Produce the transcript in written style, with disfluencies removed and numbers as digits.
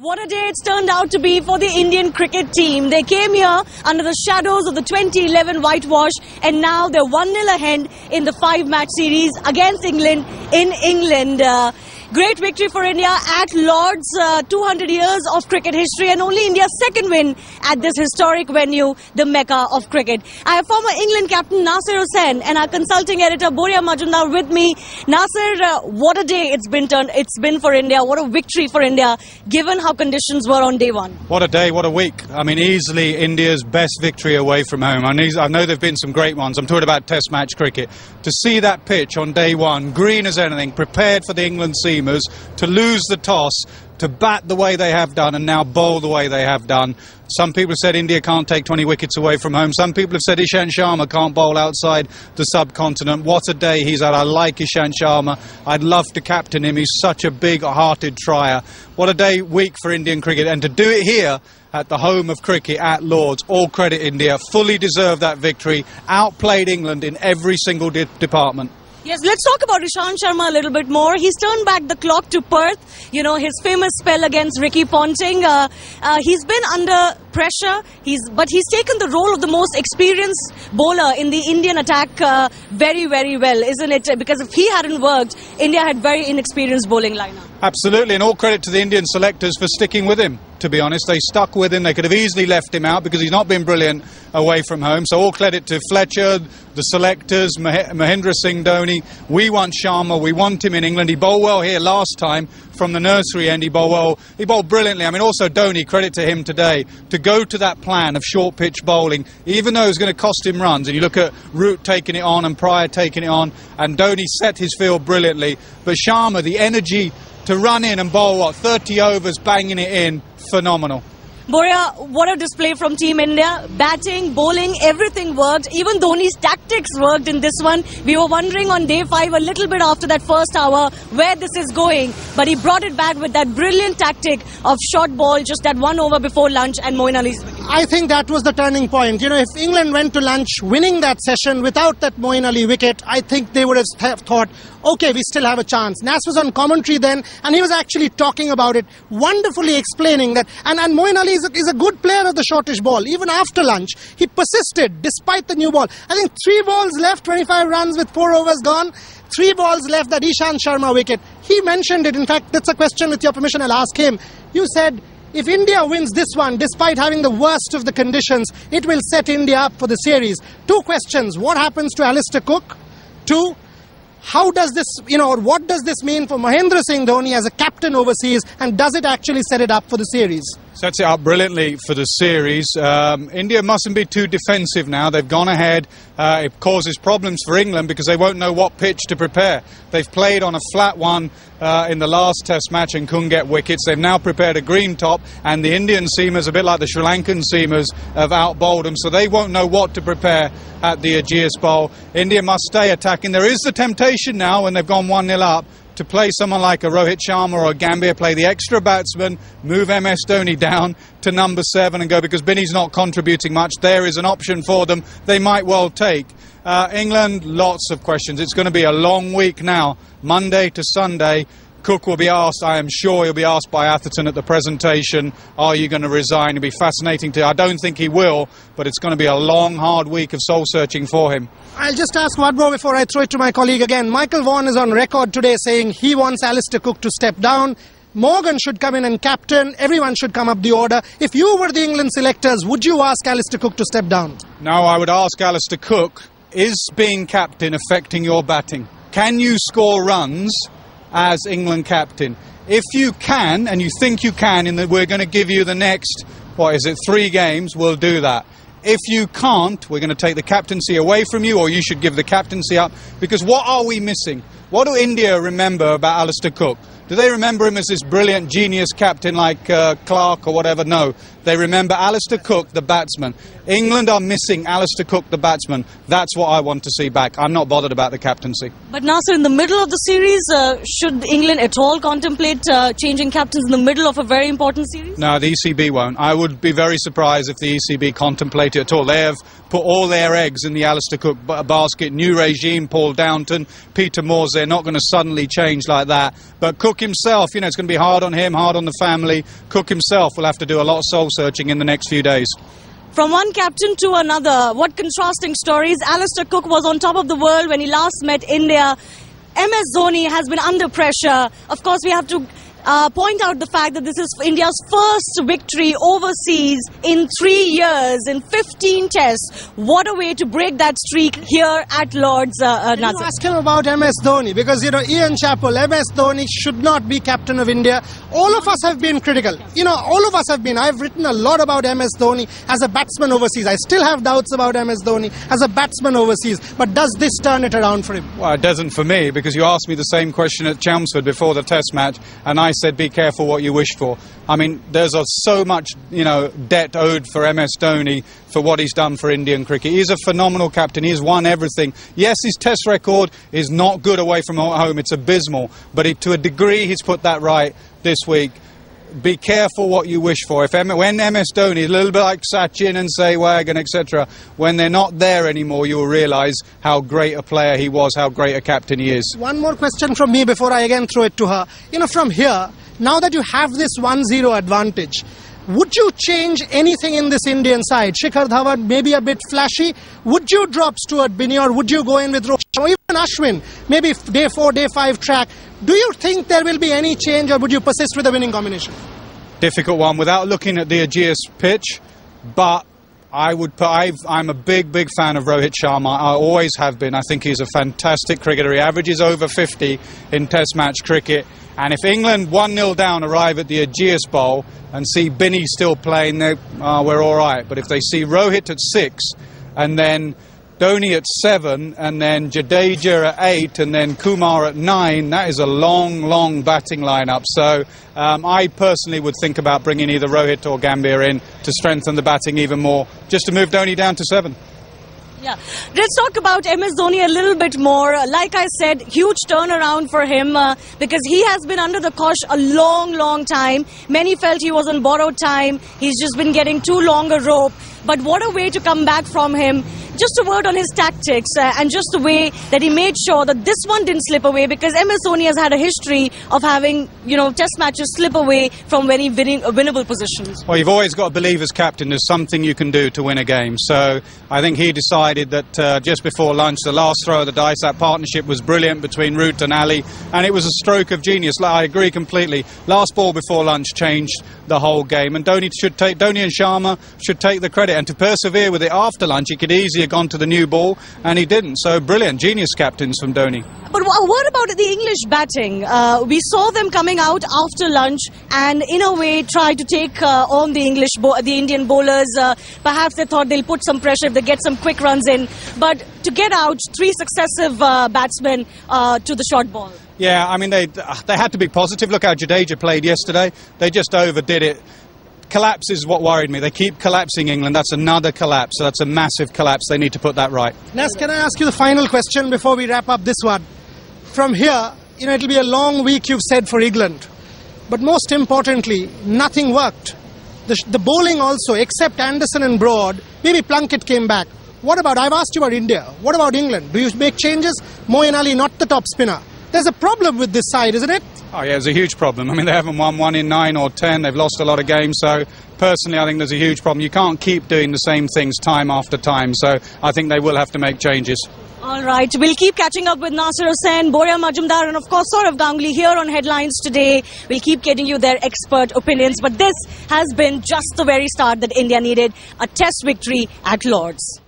What a day it's turned out to be for the Indian cricket team. They came here under the shadows of the 2011 whitewash and now they're 1-0 ahead in the 5-match series against England in England. Great victory for India at Lord's, 200 years of cricket history and only India's second win at this historic venue, the Mecca of cricket. I have former England captain Nasir Hussain and our consulting editor Boria Majumdar with me. Nasir, what a day it's been for India. What a victory for India, given how conditions were on day one. What a day, what a week. I mean, easily India's best victory away from home. I know there have been some great ones. I'm talking about Test match cricket. To see that pitch on day one, green as anything, prepared for the England seamers, to lose the toss, to bat the way they have done and now bowl the way they have done. Some people have said India can't take 20 wickets away from home. Some people have said Ishant Sharma can't bowl outside the subcontinent. What a day he's had. I like Ishant Sharma. I'd love to captain him. He's such a big-hearted trier. What a day, week for Indian cricket. And to do it here at the home of cricket at Lord's, all credit India. Fully deserved that victory. Outplayed England in every single department. Yes, let's talk about Ishant Sharma a little bit more. He's turned back the clock to Perth, you know, his famous spell against Ricky Ponting. He's been under pressure, but he's taken the role of the most experienced bowler in the Indian attack very, very well, isn't it? Because if he hadn't worked, India had very inexperienced bowling lineup. Absolutely, and all credit to the Indian selectors for sticking with him. To be honest, they stuck with him. They could have easily left him out because he's not been brilliant away from home. So all credit to Fletcher, the selectors, Mahendra Singh Dhoni. We want Sharma. We want him in England. He bowled well here last time from the nursery end. He bowled well. He bowled brilliantly. I mean, also Dhoni, credit to him today, to go to that plan of short pitch bowling, even though it was going to cost him runs. And you look at Root taking it on and Pryor taking it on, and Dhoni set his field brilliantly. But Sharma, the energy to run in and bowl, 30 overs, banging it in, phenomenal. Boria, what a display from Team India. Batting, bowling, everything worked. Even Dhoni's tactics worked in this one. We were wondering on day 5, a little bit after that first hour, where this is going. But he brought it back with that brilliant tactic of short ball, just that 1 over before lunch and Moeen Ali's wicket. I think that was the turning point. You know, if England went to lunch winning that session without that Moeen Ali wicket, I think they would have thought, okay, we still have a chance. Nas was on commentary then, and he was actually talking about it, wonderfully explaining that. And Moeen Ali is a good player of the shortish ball. Even after lunch, he persisted despite the new ball. I think 3 balls left, 25 runs with 4 overs gone. 3 balls left, that Ishant Sharma wicket. He mentioned it. In fact, that's a question, with your permission, I'll ask him. You said, if India wins this one, despite having the worst of the conditions, it will set India up for the series. 2 questions. What happens to Alistair Cook? 2, how does this, what does this mean for Mahendra Singh Dhoni as a captain overseas, and does it actually set it up for the series? Sets it up brilliantly for the series. India mustn't be too defensive now. They've gone ahead. It causes problems for England because they won't know what pitch to prepare. They've played on a flat one in the last Test match and couldn't get wickets. They've now prepared a green top, and the Indian seamers, a bit like the Sri Lankan seamers, have out-bowled them, so they won't know what to prepare at the Ageas Bowl. India must stay attacking. There is the temptation now, when they've gone 1-0 up, to play someone like a Rohit Sharma or a Gambhir, play the extra batsman, move MS Dhoni down to number 7 and go, because Binny's not contributing much. There is an option for them they might well take. England, lots of questions. It's going to be a long week now, Monday to Sunday. Cook will be asked, I am sure he'll be asked by Atherton at the presentation, are you going to resign? It'll be fascinating I don't think he will, but it's going to be a long, hard week of soul-searching for him. I'll just ask one more before I throw it to my colleague again. Michael Vaughan is on record today saying he wants Alistair Cook to step down. Morgan should come in and captain. Everyone should come up the order. If you were the England selectors, would you ask Alistair Cook to step down? No, I would ask Alistair Cook, is being captain affecting your batting? Can you score runs as England captain? If you can, and you think you can, we're going to give you the next, 3 games, we'll do that. If you can't, we're going to take the captaincy away from you, or you should give the captaincy up. Because what are we missing? What do India remember about Alistair Cook? Do they remember him as this brilliant genius captain like Clark or whatever? No. They remember Alistair Cook, the batsman. England are missing Alistair Cook, the batsman. That's what I want to see back. I'm not bothered about the captaincy. But Nasir, in the middle of the series, should England at all contemplate changing captains in the middle of a very important series? No, the ECB won't. I would be very surprised if the ECB contemplate it at all. They have put all their eggs in the Alistair Cook basket. New regime, Paul Downton, Peter Moores, they're not going to suddenly change like that. But Cook himself, you know, it's going to be hard on him, hard on the family. Cook himself will have to do a lot of soul-searching in the next few days. From one captain to another, what contrasting stories. Alistair Cook was on top of the world when he last met India. MS Dhoni has been under pressure. Of course, we have to point out the fact that this is India's first victory overseas in 3 years, in 15 tests. What a way to break that streak here at Lord's. You ask him about MS Dhoni, because, you know, Ian Chappell, MS Dhoni should not be captain of India. All of us have been critical. You know, all of us have been. I've written a lot about MS Dhoni as a batsman overseas. I still have doubts about MS Dhoni as a batsman overseas. But does this turn it around for him? Well, it doesn't for me, because you asked me the same question at Chelmsford before the test match, and I said be careful what you wish for. I mean, there's so much, you know, debt owed for MS Dhoni for what he's done for Indian cricket. He's a phenomenal captain. He's won everything. Yes, his test record is not good away from home. It's abysmal. But to a degree, he's put that right this week. Be careful what you wish for. When MS Dhoni, a little bit like Sachin and Sehwag, etc., when they're not there anymore, you'll realise how great a player he was, how great a captain he is. One more question from me before I again throw it to her. You know, from here, now that you have this 1-0 advantage, would you change anything in this Indian side? Shikhar Dhawan maybe a bit flashy. Would you drop Stuart Binney, or would you go in with Rohit or even Ashwin? Maybe day 4, day 5 track. Do you think there will be any change, or would you persist with the winning combination? Difficult one without looking at the Ageas pitch, but I'm a big fan of Rohit Sharma. I always have been. I think he's a fantastic cricketer. He averages over 50 in Test match cricket. And if England 1-0 down arrive at the Ageas Bowl and see Binney still playing, we're all right. But if they see Rohit at 6 and then Dhoni at 7 and then Jadeja at 8 and then Kumar at 9, that is a long batting lineup. So I personally would think about bringing either Rohit or Gambhir in to strengthen the batting even more, just to move Dhoni down to 7. Yeah, let's talk about MS Dhoni a little bit more. Like I said, huge turnaround for him because he has been under the cosh a long time. Many felt he was on borrowed time. He's just been getting too long a rope. But what a way to come back from him. Just a word on his tactics and just the way that he made sure that this one didn't slip away, because MS Dhoni has had a history of having, you know, test matches slip away from very winnable positions. Well, you've always got to believe as captain there's something you can do to win a game. So I think he decided that just before lunch, the last throw of the dice, that partnership was brilliant between Root and Ali, and it was a stroke of genius. I agree completely. Last ball before lunch changed the whole game, and Dhoni and Sharma should take the credit, and to persevere with it after lunch. He could easily have gone to the new ball, and he didn't. So brilliant, genius captains from Dhoni. But what about the English batting? We saw them coming out after lunch and in a way try to take on the Indian bowlers. Perhaps they thought they'll put some pressure if they get some quick runs in. But to get out 3 successive batsmen to the short ball. Yeah, I mean, they had to be positive. Look how Jadeja played yesterday. They just overdid it. Collapse is what worried me. They keep collapsing England. That's another collapse. So that's a massive collapse. They need to put that right. Nas, can I ask you the final question before we wrap up this one? From here, you know, it'll be a long week, you've said, for England. But most importantly, nothing worked. The bowling also, except Anderson and Broad, maybe Plunkett came back. What about, I've asked you about India. What about England? Do you make changes? Moeen Ali, not the top spinner. There's a problem with this side, isn't it? Oh, yeah, there's a huge problem. I mean, they haven't won 1 in 9 or 10. They've lost a lot of games. So, personally, I think there's a huge problem. You can't keep doing the same things time after time. So, I think they will have to make changes. All right. We'll keep catching up with Nasir Hussain, Boria Majumdar, and, of course, Saurav Ganguly here on Headlines today. We'll keep getting you their expert opinions. But this has been just the very start that India needed, a test victory at Lord's.